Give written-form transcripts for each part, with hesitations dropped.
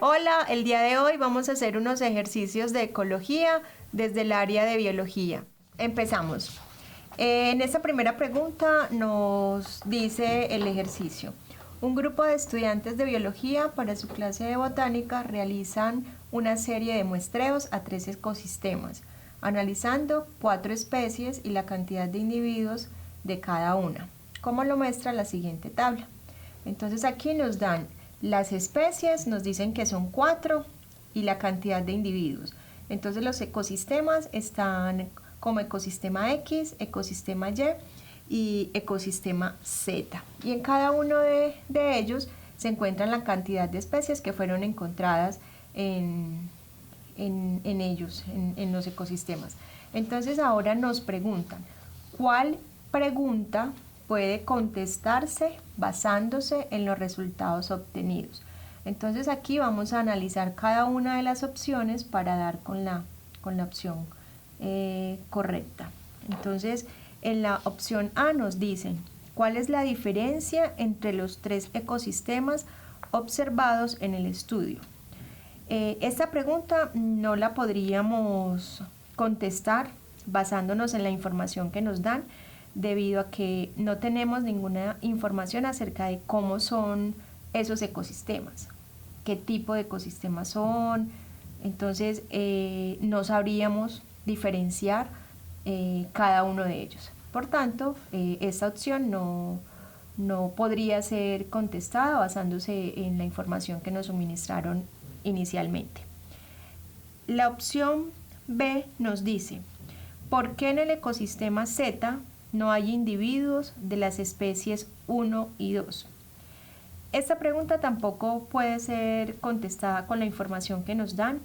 Hola, el día de hoy vamos a hacer unos ejercicios de ecología desde el área de biología. Empezamos. En esta primera pregunta nos dice el ejercicio. Un grupo de estudiantes de biología para su clase de botánica realizan una serie de muestreos a 3 ecosistemas, analizando 4 especies y la cantidad de individuos de cada una, como lo muestra la siguiente tabla. Entonces aquí nos dan las especies, nos dicen que son 4 y la cantidad de individuos. Entonces los ecosistemas están como ecosistema X, ecosistema y ecosistema Z. Y en cada uno de ellos se encuentran la cantidad de especies que fueron encontradas en ellos, en los ecosistemas. Entonces ahora nos preguntan, ¿cuál pregunta puede contestarse basándose en los resultados obtenidos? Entonces aquí vamos a analizar cada una de las opciones para dar con la opción correcta. Entonces en la opción A nos dicen cuál es la diferencia entre los 3 ecosistemas observados en el estudio. Esta pregunta no la podríamos contestar basándonos en la información que nos dan, debido a que no tenemos ninguna información acerca de cómo son esos ecosistemas, qué tipo de ecosistemas son. Entonces no sabríamos diferenciar cada uno de ellos. Por tanto, esta opción no podría ser contestada basándose en la información que nos suministraron inicialmente. La opción B nos dice, ¿por qué en el ecosistema Z no hay individuos de las especies 1 y 2? Esta pregunta tampoco puede ser contestada con la información que nos dan,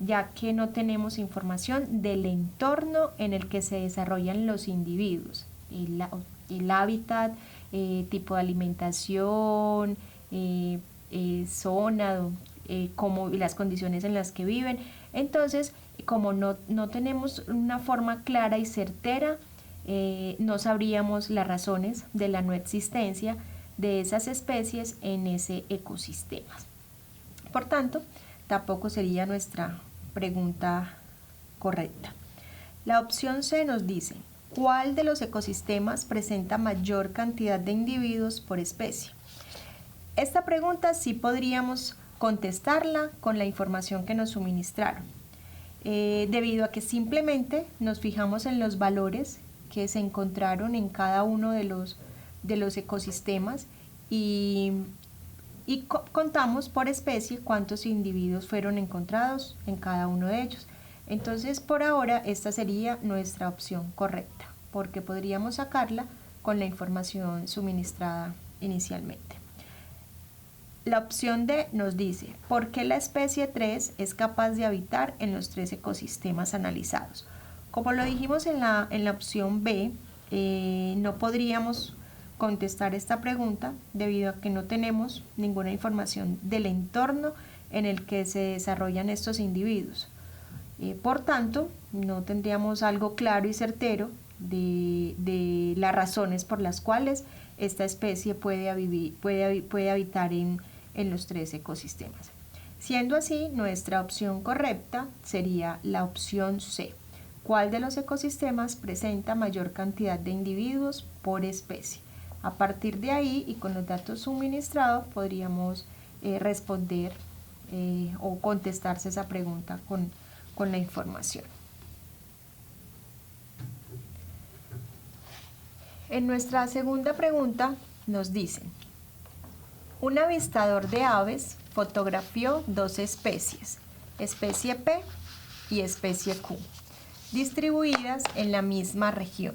ya que no tenemos información del entorno en el que se desarrollan los individuos, el hábitat, tipo de alimentación, zona, y las condiciones en las que viven. Entonces, como no tenemos una forma clara y certera, no sabríamos las razones de la no existencia de esas especies en ese ecosistema. Por tanto, tampoco sería nuestra pregunta correcta. La opción C nos dice, ¿cuál de los ecosistemas presenta mayor cantidad de individuos por especie? Esta pregunta sí podríamos contestarla con la información que nos suministraron, debido a que simplemente nos fijamos en los valores que se encontraron en cada uno de los ecosistemas y contamos por especie cuántos individuos fueron encontrados en cada uno de ellos. Entonces, por ahora, esta sería nuestra opción correcta, porque podríamos sacarla con la información suministrada inicialmente. La opción D nos dice, ¿por qué la especie 3 es capaz de habitar en los 3 ecosistemas analizados? Como lo dijimos en la opción B, no podríamos contestar esta pregunta debido a que no tenemos ninguna información del entorno en el que se desarrollan estos individuos. Por tanto, no tendríamos algo claro y certero de las razones por las cuales esta especie puede habitar en los 3 ecosistemas. Siendo así, nuestra opción correcta sería la opción C. ¿Cuál de los ecosistemas presenta mayor cantidad de individuos por especie? A partir de ahí y con los datos suministrados podríamos responder o contestarse esa pregunta con la información. En nuestra segunda pregunta nos dicen, un avistador de aves fotografió 2 especies, especie P y especie Q, distribuidas en la misma región,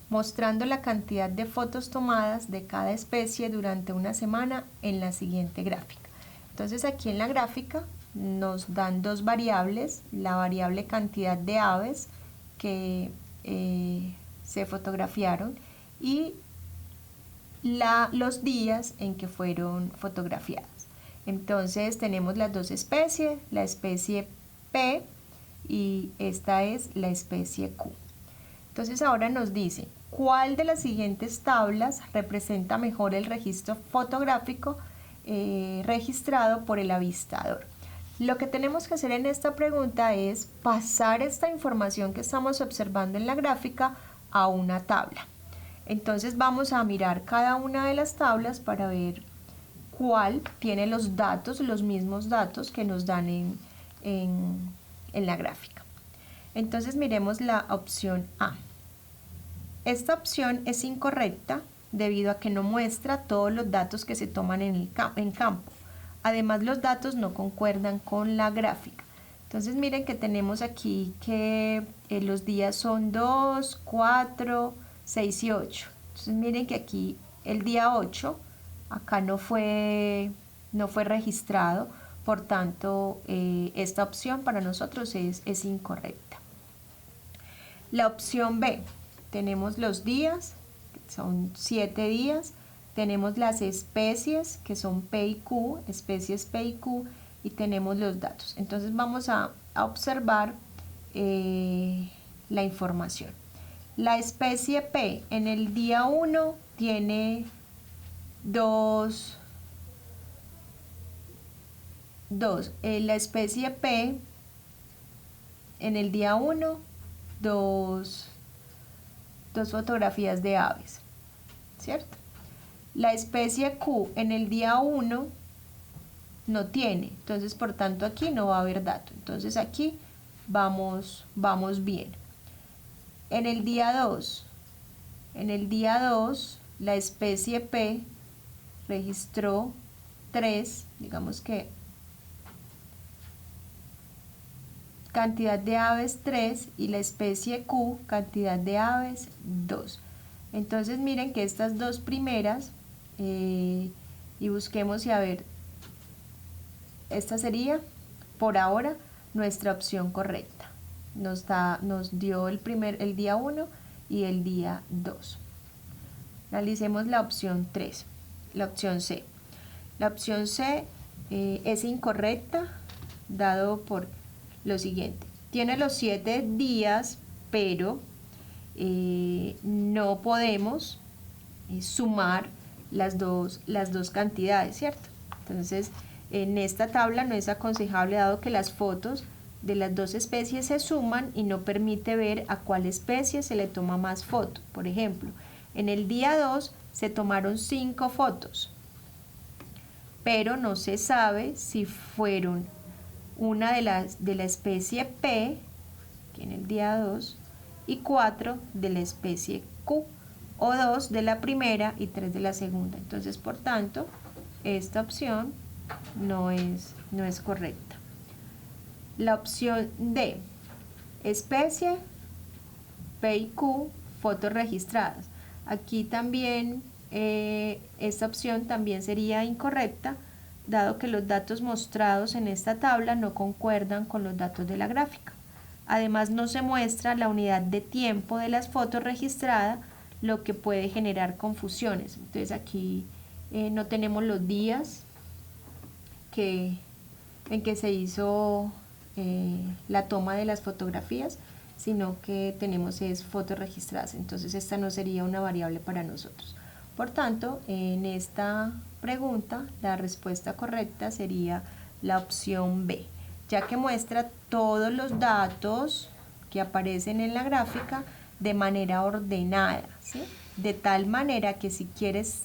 mostrando la cantidad de fotos tomadas de cada especie durante una semana en la siguiente gráfica. Entonces aquí en la gráfica nos dan 2 variables, la variable cantidad de aves que se fotografiaron y los días en que fueron fotografiadas. Entonces tenemos las 2 especies, la especie P y esta es la especie Q. Entonces ahora nos dice, ¿cuál de las siguientes tablas representa mejor el registro fotográfico registrado por el avistador? Lo que tenemos que hacer en esta pregunta es pasar esta información que estamos observando en la gráfica a una tabla. Entonces vamos a mirar cada una de las tablas para ver cuál tiene los datos, los mismos datos que nos dan en la gráfica. Entonces miremos la opción A. Esta opción es incorrecta debido a que no muestra todos los datos que se toman en campo. Además, los datos no concuerdan con la gráfica. Entonces miren que tenemos aquí que los días son 2, 4, 6 y 8. Entonces miren que aquí el día 8 acá no fue registrado, por tanto esta opción para nosotros es incorrecta. La opción B, tenemos los días, son 7 días, tenemos las especies que son P y Q, especies P y Q, y tenemos los datos. Entonces vamos a observar la información. La especie P en el día 1 tiene la especie P en el día 1, dos fotografías de aves, ¿cierto? La especie Q en el día 1 no tiene, entonces por tanto aquí no va a haber dato, entonces aquí vamos bien. En el día 2 la especie P registró 3, digamos que cantidad de aves 3, y la especie Q cantidad de aves 2. Entonces miren que estas dos primeras, y busquemos y a ver, esta sería por ahora nuestra opción correcta. Nos dio el día 1 y el día 2. Analicemos la opción 3, la opción C. La opción C es incorrecta, dado por lo siguiente. Tiene los 7 días, pero no podemos sumar las dos cantidades, ¿cierto? Entonces, en esta tabla no es aconsejable, dado que las fotos de las dos especies se suman y no permite ver a cuál especie se le toma más foto. Por ejemplo, en el día 2 se tomaron 5 fotos, pero no se sabe si fueron una de la especie P, que en el día 2, y 4 de la especie Q, o 2 de la primera y 3 de la segunda. Entonces, por tanto, esta opción no es correcta. La opción D, especie P y Q, fotos registradas. Aquí también esta opción también sería incorrecta, dado que los datos mostrados en esta tabla no concuerdan con los datos de la gráfica. Además, no se muestra la unidad de tiempo de las fotos registradas, lo que puede generar confusiones. Entonces aquí no tenemos los días en que se hizo la toma de las fotografías, sino que tenemos fotos registradas. Entonces esta no sería una variable para nosotros. Por tanto, en esta pregunta la respuesta correcta sería la opción B, ya que muestra todos los datos que aparecen en la gráfica de manera ordenada, ¿sí? De tal manera que si quieres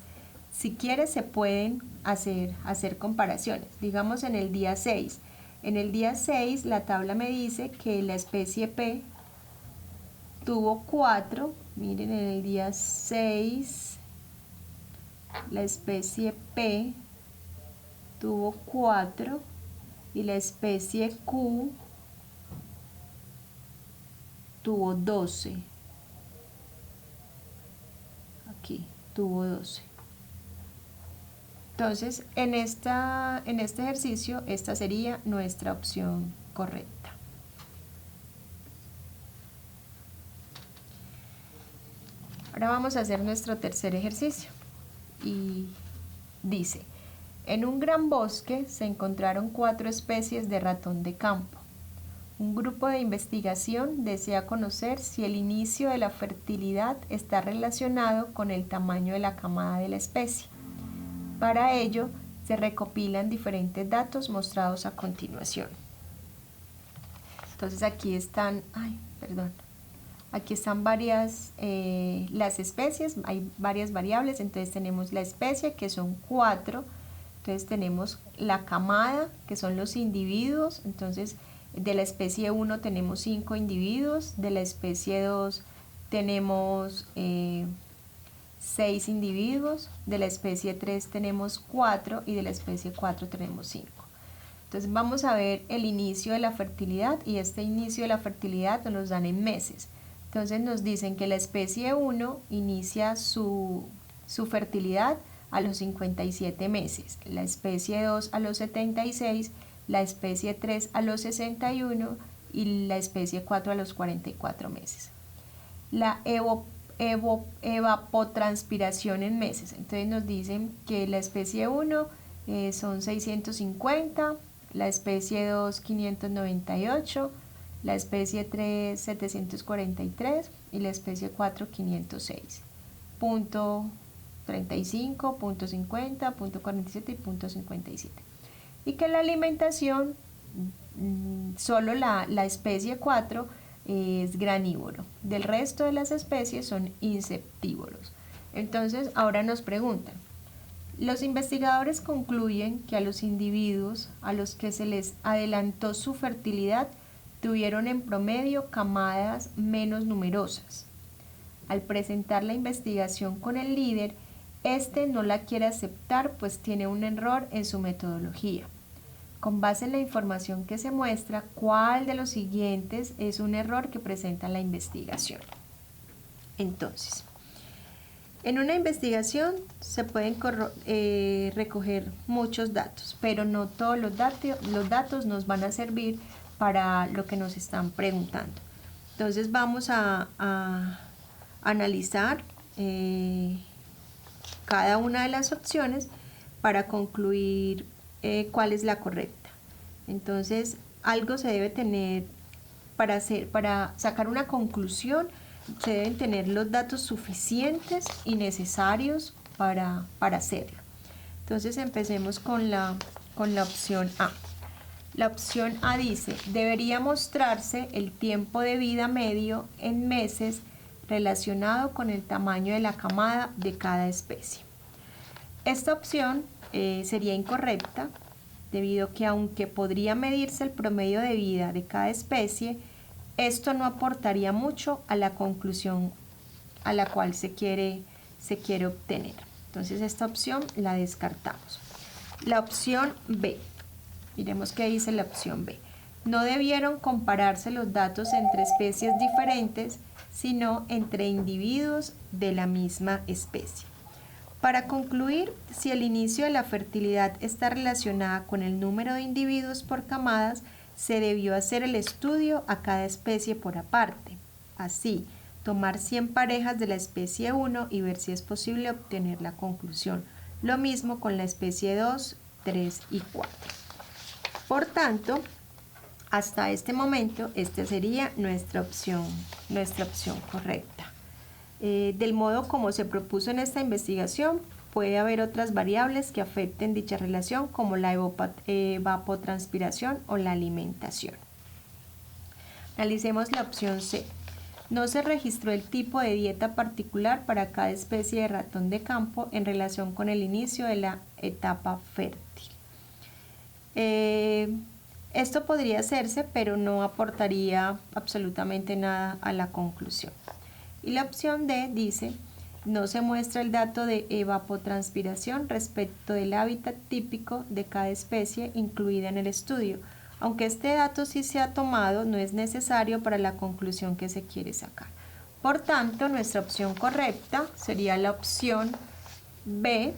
se pueden hacer comparaciones. Digamos en el día 6. En el día 6 la tabla me dice que la especie P tuvo 4. Miren, en el día 6 la especie P tuvo 4 y la especie Q tuvo 12. Aquí tuvo 12. Entonces, en este ejercicio, esta sería nuestra opción correcta. Ahora vamos a hacer nuestro tercer ejercicio. Y dice, en un gran bosque se encontraron 4 especies de ratón de campo. Un grupo de investigación desea conocer si el inicio de la fertilidad está relacionado con el tamaño de la camada de la especie. Para ello, se recopilan diferentes datos mostrados a continuación. Entonces aquí están, aquí están varias, las especies, hay varias variables, entonces tenemos la especie que son 4, entonces tenemos la camada que son los individuos, entonces de la especie 1 tenemos 5 individuos, de la especie 2 tenemos 6 individuos, de la especie 3 tenemos 4 y de la especie 4 tenemos 5. Entonces vamos a ver el inicio de la fertilidad y este inicio de la fertilidad nos dan en meses. Entonces nos dicen que la especie 1 inicia su fertilidad a los 57 meses, la especie 2 a los 76, la especie 3 a los 61 y la especie 4 a los 44 meses. La evapotranspiración en meses, entonces nos dicen que la especie 1 son 650, la especie 2 598, la especie 3 743 y la especie 4 506. Punto 35, punto 50, punto 47 y punto 57. Y que la alimentación, solo la especie 4 es granívoro, del resto de las especies son insectívoros. Entonces ahora nos preguntan, los investigadores concluyen que a los individuos a los que se les adelantó su fertilidad tuvieron en promedio camadas menos numerosas. Al presentar la investigación con el líder, este no la quiere aceptar pues tiene un error en su metodología. Con base en la información que se muestra, ¿cuál de los siguientes es un error que presenta la investigación? Entonces, en una investigación se pueden recoger muchos datos, pero no todos los datos nos van a servir para lo que nos están preguntando. Entonces vamos a analizar cada una de las opciones para concluir cuál es la correcta. Entonces, algo se debe tener para sacar una conclusión, se deben tener los datos suficientes y necesarios para hacerlo. Entonces, empecemos con la opción A. La opción A dice, debería mostrarse el tiempo de vida medio en meses relacionado con el tamaño de la camada de cada especie. Esta opción sería incorrecta, debido a que aunque podría medirse el promedio de vida de cada especie, esto no aportaría mucho a la conclusión a la cual se quiere obtener. Entonces esta opción la descartamos. La opción B, miremos qué dice la opción B. No debieron compararse los datos entre especies diferentes, sino entre individuos de la misma especie. Para concluir, si el inicio de la fertilidad está relacionada con el número de individuos por camadas, se debió hacer el estudio a cada especie por aparte. Así, tomar 100 parejas de la especie 1 y ver si es posible obtener la conclusión. Lo mismo con la especie 2, 3 y 4. Por tanto, hasta este momento, esta sería nuestra opción correcta. Del modo como se propuso en esta investigación, puede haber otras variables que afecten dicha relación, como la evapotranspiración o la alimentación. Analicemos la opción C. No se registró el tipo de dieta particular para cada especie de ratón de campo en relación con el inicio de la etapa fértil. Esto podría hacerse, pero no aportaría absolutamente nada a la conclusión. Y la opción D dice, no se muestra el dato de evapotranspiración respecto del hábitat típico de cada especie incluida en el estudio. Aunque este dato sí se ha tomado, no es necesario para la conclusión que se quiere sacar. Por tanto, nuestra opción correcta sería la opción B.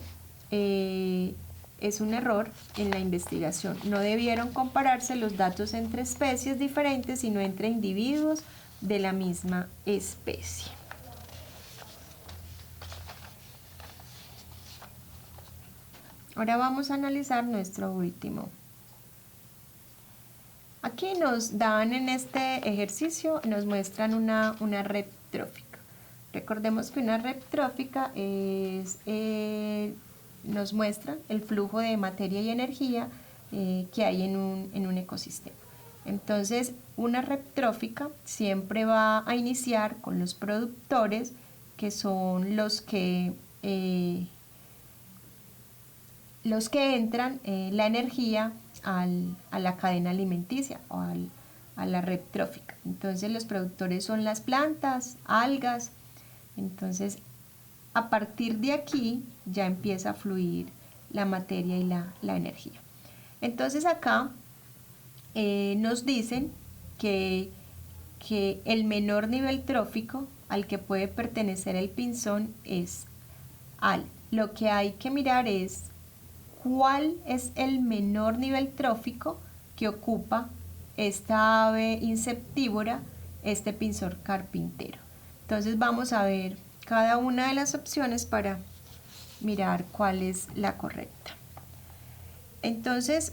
Es un error en la investigación. No debieron compararse los datos entre especies diferentes, sino entre individuos de la misma especie. Ahora vamos a analizar nuestro último. Aquí nos dan en este ejercicio, nos muestran una red trófica. Recordemos que una red trófica es nos muestran el flujo de materia y energía que hay en un ecosistema. Entonces, una red trófica siempre va a iniciar con los productores, que son los que entran la energía a la cadena alimenticia o a la red trófica. Entonces, los productores son las plantas, algas. Entonces, a partir de aquí ya empieza a fluir la materia y la energía. Entonces acá nos dicen que el menor nivel trófico al que puede pertenecer el pinzón es al. Lo que hay que mirar es cuál es el menor nivel trófico que ocupa esta ave insectívora, este pinzón carpintero. Entonces vamos a ver cada una de las opciones para mirar cuál es la correcta. Entonces,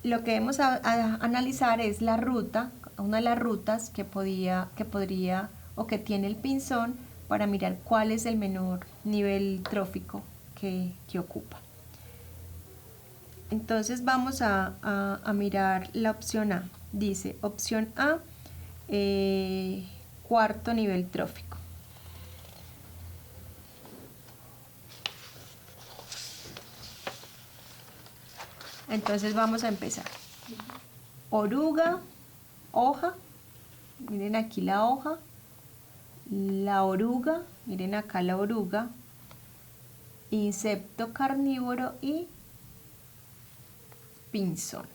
lo que debemos analizar es la ruta, una de las rutas que podría o que tiene el pinzón para mirar cuál es el menor nivel trófico que ocupa. Entonces vamos a mirar la opción A. Dice, opción A, cuarto nivel trófico. Entonces vamos a empezar. Oruga, hoja, miren aquí la hoja, la oruga, miren acá la oruga, insecto carnívoro y pinzón.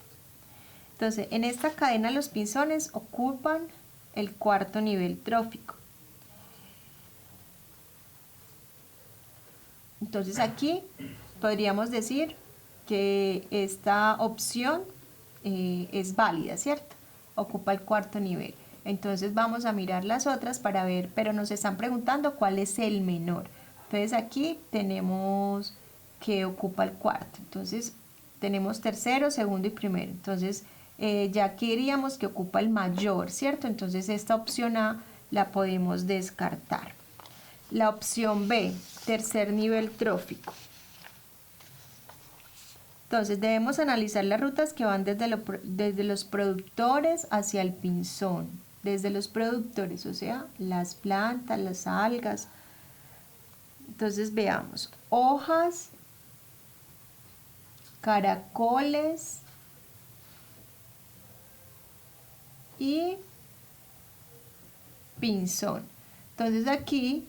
Entonces, en esta cadena los pinzones ocupan el cuarto nivel trófico. Entonces aquí podríamos decir que esta opción es válida, ¿cierto? Ocupa el cuarto nivel. Entonces vamos a mirar las otras para ver, pero nos están preguntando cuál es el menor. Entonces aquí tenemos que ocupa el cuarto. Entonces tenemos tercero, segundo y primero. Entonces ya aquí diríamos que ocupa el mayor, ¿cierto? Entonces esta opción A la podemos descartar. La opción B, tercer nivel trófico. Entonces debemos analizar las rutas que van desde los productores hacia el pinzón. Desde los productores, o sea, las plantas, las algas. Entonces veamos, hojas, caracoles y pinzón. Entonces aquí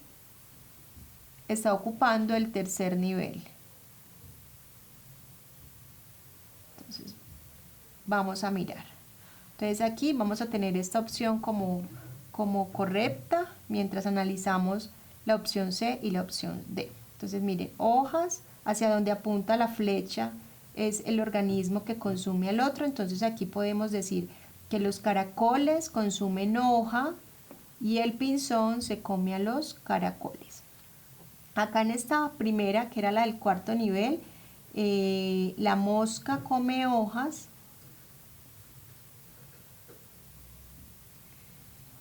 está ocupando el tercer nivel. Entonces vamos a mirar. Entonces aquí vamos a tener esta opción como correcta mientras analizamos la opción C y la opción D. Entonces miren, hojas, hacia donde apunta la flecha es el organismo que consume al otro. Entonces aquí podemos decir que los caracoles consumen hoja y el pinzón se come a los caracoles. Acá en esta primera, que era la del cuarto nivel, la mosca come hojas.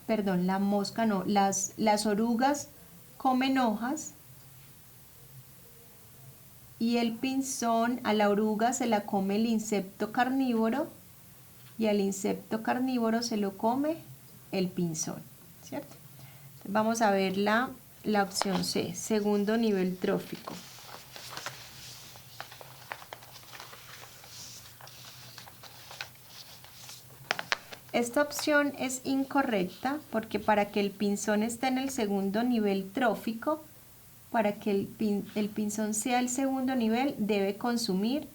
Perdón, la mosca no, las orugas comen hojas y el pinzón, a la oruga se la come el insecto carnívoro y al insecto carnívoro se lo come el pinzón, ¿cierto? Entonces vamos a ver la opción C, segundo nivel trófico. Esta opción es incorrecta porque para que el pinzón esté en el segundo nivel trófico, para que el pinzón sea el segundo nivel, debe consumir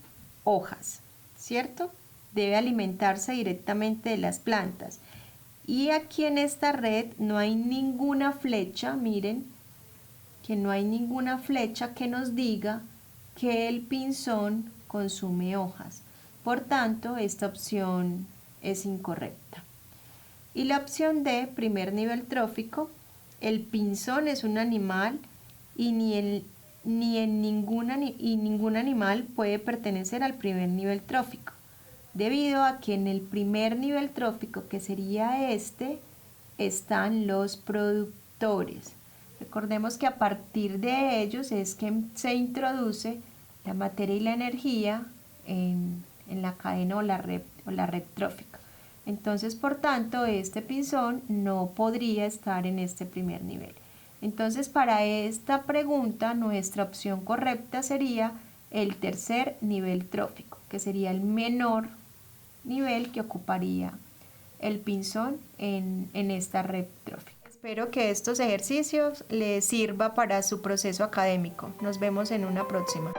hojas, ¿cierto? Debe alimentarse directamente de las plantas. Y aquí en esta red no hay ninguna flecha, miren, que no hay ninguna flecha que nos diga que el pinzón consume hojas. Por tanto, esta opción es incorrecta. Y la opción D, primer nivel trófico, el pinzón es un animal y ningún animal puede pertenecer al primer nivel trófico, debido a que en el primer nivel trófico, que sería este, están los productores. Recordemos que a partir de ellos es que se introduce la materia y la energía en la cadena o la red trófica. Entonces, por tanto, este pinzón no podría estar en este primer nivel. Entonces, para esta pregunta, nuestra opción correcta sería el tercer nivel trófico, que sería el menor nivel que ocuparía el pinzón en esta red trófica. Espero que estos ejercicios les sirva para su proceso académico. Nos vemos en una próxima.